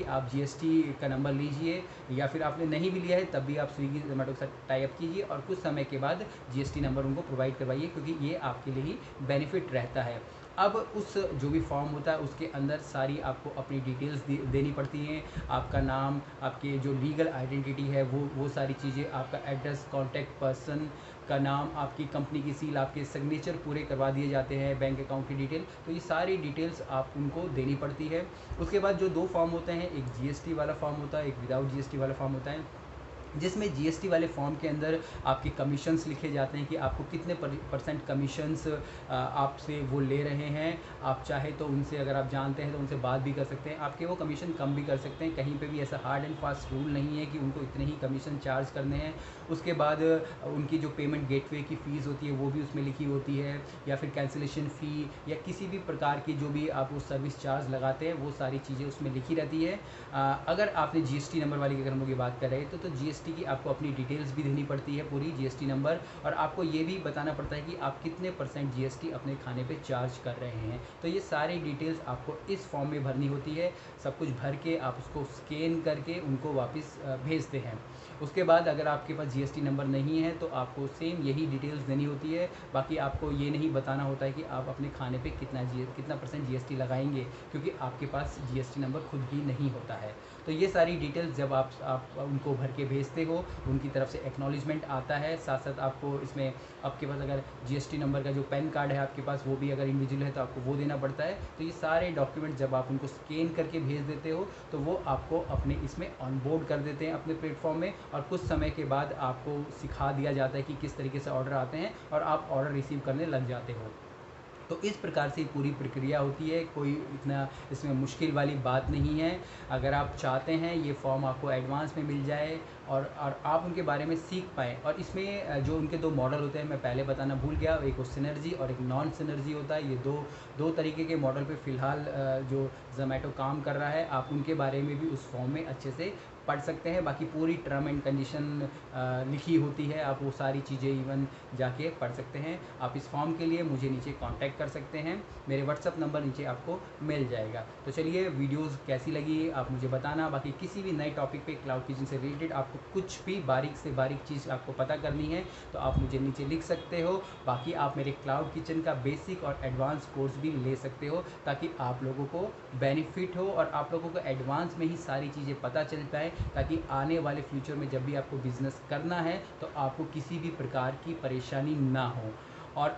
आप जीएसटी का नंबर लीजिए, या फिर आपने नहीं भी लिया है तब भी आप स्विगी जोमेटो के साथ टाई अप कीजिए और कुछ समय के बाद जीएसटी नंबर उनको प्रोवाइड करवाइए, क्योंकि ये आपके लिए ही बेनिफिट रहता है। अब उस जो भी फॉर्म होता है उसके अंदर सारी आपको अपनी डिटेल्स देनी पड़ती हैं। आपका नाम, आपके जो लीगल आइडेंटिटी है वो सारी चीज़ें, आपका एड्रेस, कॉन्टैक्ट पर्सन का नाम, आपकी कंपनी की सील, आपके सिग्नेचर पूरे करवा दिए जाते हैं, बैंक अकाउंट की डिटेल, तो ये सारी डिटेल्स आप उनको देनी पड़ती है। उसके बाद जो 2 फॉर्म होते हैं, एक जीएसटी वाला फॉर्म होता है, एक विदाउट जीएसटी वाला फॉर्म होता है, जिसमें जीएसटी वाले फॉर्म के अंदर आपके कमीशंस लिखे जाते हैं कि आपको कितने परसेंट कमीशंस आपसे वो ले रहे हैं। आप चाहे तो उनसे, अगर आप जानते हैं तो उनसे बात भी कर सकते हैं, आपके वो कमीशन कम भी कर सकते हैं। कहीं पे भी ऐसा हार्ड एंड फास्ट रूल नहीं है कि उनको इतने ही कमीशन चार्ज करने हैं। उसके बाद उनकी जो पेमेंट गेटवे की फ़ीस होती है वो भी उसमें लिखी होती है, या फिर कैंसिलेशन फ़ी या किसी भी प्रकार की जो भी आप वो सर्विस चार्ज लगाते हैं वो सारी चीज़ें उसमें लिखी रहती है। अगर आपने जीएसटी नंबर वाली अगर हम लोग ये बात कर रहे हैं तो जीएसटी की आपको अपनी डिटेल्स भी देनी पड़ती है, पूरी जीएसटी नंबर, और आपको ये भी बताना पड़ता है कि आप कितने % जीएसटी अपने खाने पे चार्ज कर रहे हैं। तो ये सारी डिटेल्स आपको इस फॉर्म में भरनी होती है। सब कुछ भर के आप उसको स्कैन करके उनको वापस भेजते हैं। उसके बाद अगर आपके पास जीएसटी नंबर नहीं है तो आपको सेम यही डिटेल्स देनी होती है। बाकी आपको ये नहीं बताना होता है कि आप अपने खाने पे कितना % जीएसटी लगाएंगे, क्योंकि आपके पास जीएसटी नंबर खुद ही नहीं होता है। तो ये सारी डिटेल्स जब आप उनको भर के भेजते हो, उनकी तरफ से एक्नॉलेजमेंट आता है। साथ साथ आपको इसमें, आपके पास अगर जीएसटी नंबर का जो पैन कार्ड है आपके पास, वो भी अगर इंडिविजुअल है तो आपको वो देना पड़ता है। तो ये सारे डॉक्यूमेंट जब आप उनको स्कैन करके भेज देते हो तो वो आपको अपने इसमें ऑन बोर्ड कर देते हैं अपने प्लेटफॉर्म में, और कुछ समय के बाद आपको सिखा दिया जाता है कि किस तरीके से ऑर्डर आते हैं और आप ऑर्डर रिसीव करने लग जाते हो। तो इस प्रकार से पूरी प्रक्रिया होती है, कोई इतना इसमें मुश्किल वाली बात नहीं है। अगर आप चाहते हैं ये फॉर्म आपको एडवांस में मिल जाए और आप उनके बारे में सीख पाएँ, और इसमें जो उनके 2 मॉडल होते हैं मैं पहले बताना भूल गया, एक वो सिनर्जी और एक नॉन सिनर्जी होता है। ये दो तरीके के मॉडल पे फ़िलहाल जो ज़ोमैटो काम कर रहा है, आप उनके बारे में भी उस फॉर्म में अच्छे से पढ़ सकते हैं। बाकी पूरी टर्म एंड कंडीशन लिखी होती है, आप वो सारी चीज़ें इवन जाके पढ़ सकते हैं। आप इस फॉर्म के लिए मुझे नीचे कांटेक्ट कर सकते हैं, मेरे व्हाट्सअप नंबर नीचे आपको मिल जाएगा। तो चलिए, वीडियोस कैसी लगी आप मुझे बताना। बाकी किसी भी नए टॉपिक पे क्लाउड किचन से रिलेटेड आपको कुछ भी बारीक से बारीक चीज़ आपको पता करनी है तो आप मुझे नीचे लिख सकते हो। बाकी आप मेरे क्लाउड किचन का बेसिक और एडवांस कोर्स भी ले सकते हो, ताकि आप लोगों को बेनिफिट हो और आप लोगों को एडवांस में ही सारी चीज़ें पता चल पाए, ताकि आने वाले फ्यूचर में जब भी आपको बिज़नेस करना है तो आपको किसी भी प्रकार की परेशानी ना हो। और